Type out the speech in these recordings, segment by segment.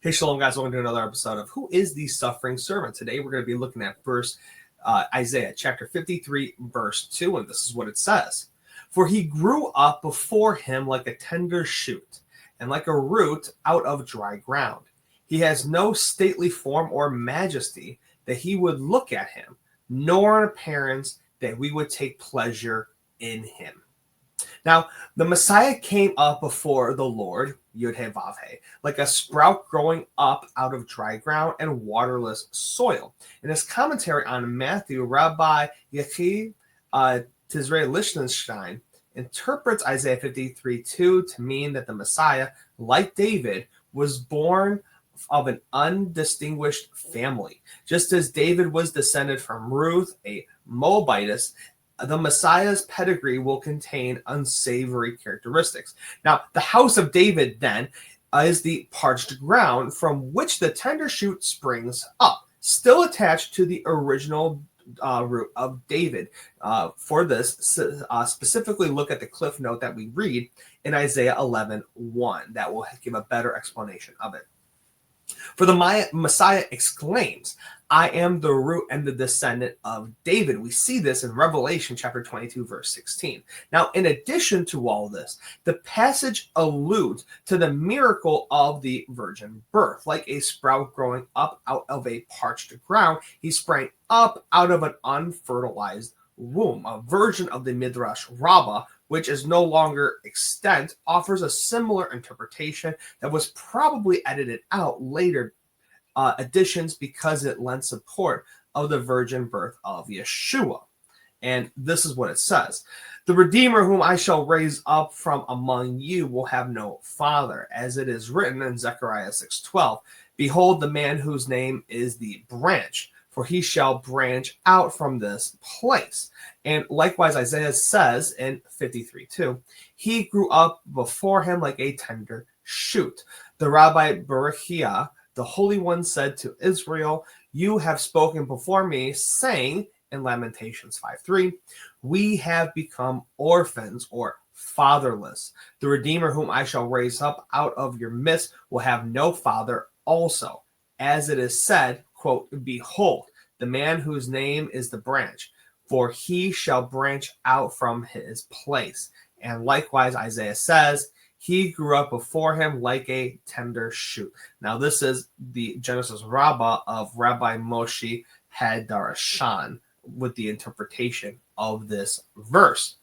Hey, Shalom, guys. Welcome to another episode of Who is the Suffering Servant? Today, we're going to be looking at Isaiah chapter 53, verse 2, and this is what it says. For he grew up before him like a tender shoot, and like a root out of dry ground. He has no stately form or majesty that he would look at him, nor an appearance that we would take pleasure in him. Now, the Messiah came up before the Lord, Yud-He-Vav-He, like a sprout growing up out of dry ground and waterless soil. In his commentary on Matthew, Rabbi Yechi Tizrei Lichtenstein interprets Isaiah 53:2 to mean that the Messiah, like David, was born of an undistinguished family. Just as David was descended from Ruth, a Moabitess, the Messiah's pedigree will contain unsavory characteristics. Now, the house of David, then, is the parched ground from which the tender shoot springs up, still attached to the original root of David. For this, specifically look at the cliff note that we read in Isaiah 11:1. That will give a better explanation of it. For the Messiah exclaims, I am the root and the descendant of David. We see this in Revelation chapter 22, verse 16. Now, in addition to all this, the passage alludes to the miracle of the virgin birth. Like a sprout growing up out of a parched ground, he sprang up out of an unfertilized womb. A version of the Midrash Rabbah, which is no longer extant, offers a similar interpretation that was probably edited out later additions because it lends support of the virgin birth of Yeshua. And this is what it says. The Redeemer whom I shall raise up from among you will have no father, as it is written in Zechariah 6:12. Behold, the man whose name is the branch, for he shall branch out from this place. And likewise, Isaiah says in 53:2, he grew up before him like a tender shoot. The Rabbi Berechiah, the Holy One, said to Israel, you have spoken before me, saying in Lamentations 5:3, we have become orphans or fatherless. The Redeemer whom I shall raise up out of your midst will have no father also. As it is said, quote, behold, the man whose name is the branch, for he shall branch out from his place. And likewise, Isaiah says, he grew up before him like a tender shoot. Now, this is the Genesis Rabbah of Rabbi Moshe Hadarashan with the interpretation of this verse.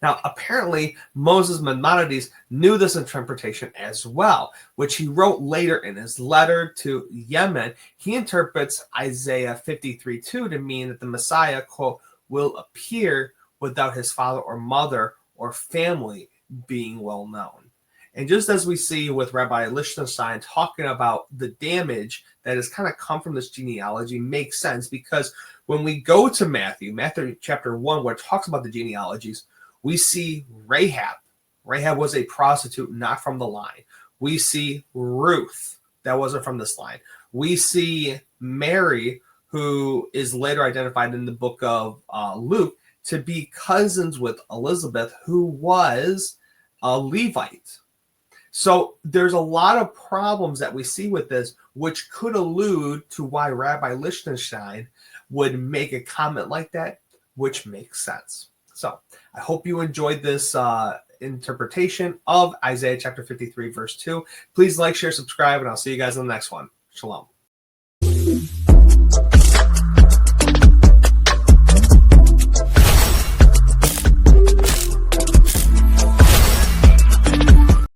Now, apparently, Moses Maimonides knew this interpretation as well, which he wrote later in his letter to Yemen. He interprets Isaiah 53:2 to mean that the Messiah, quote, will appear without his father or mother or family being well known. And just as we see with Rabbi Lichtenstein talking about the damage that has kind of come from this genealogy makes sense, because when we go to Matthew chapter 1, where it talks about the genealogies, we see Rahab. Rahab was a prostitute, not from the line. We see Ruth. That wasn't from this line. We see Mary, who is later identified in the book of Luke to be cousins with Elizabeth, who was a Levite. So there's a lot of problems that we see with this, which could allude to why Rabbi Lichtenstein would make a comment like that, which makes sense. So I hope you enjoyed this interpretation of Isaiah chapter 53, verse 2. Please like, share, subscribe, and I'll see you guys in the next one. Shalom.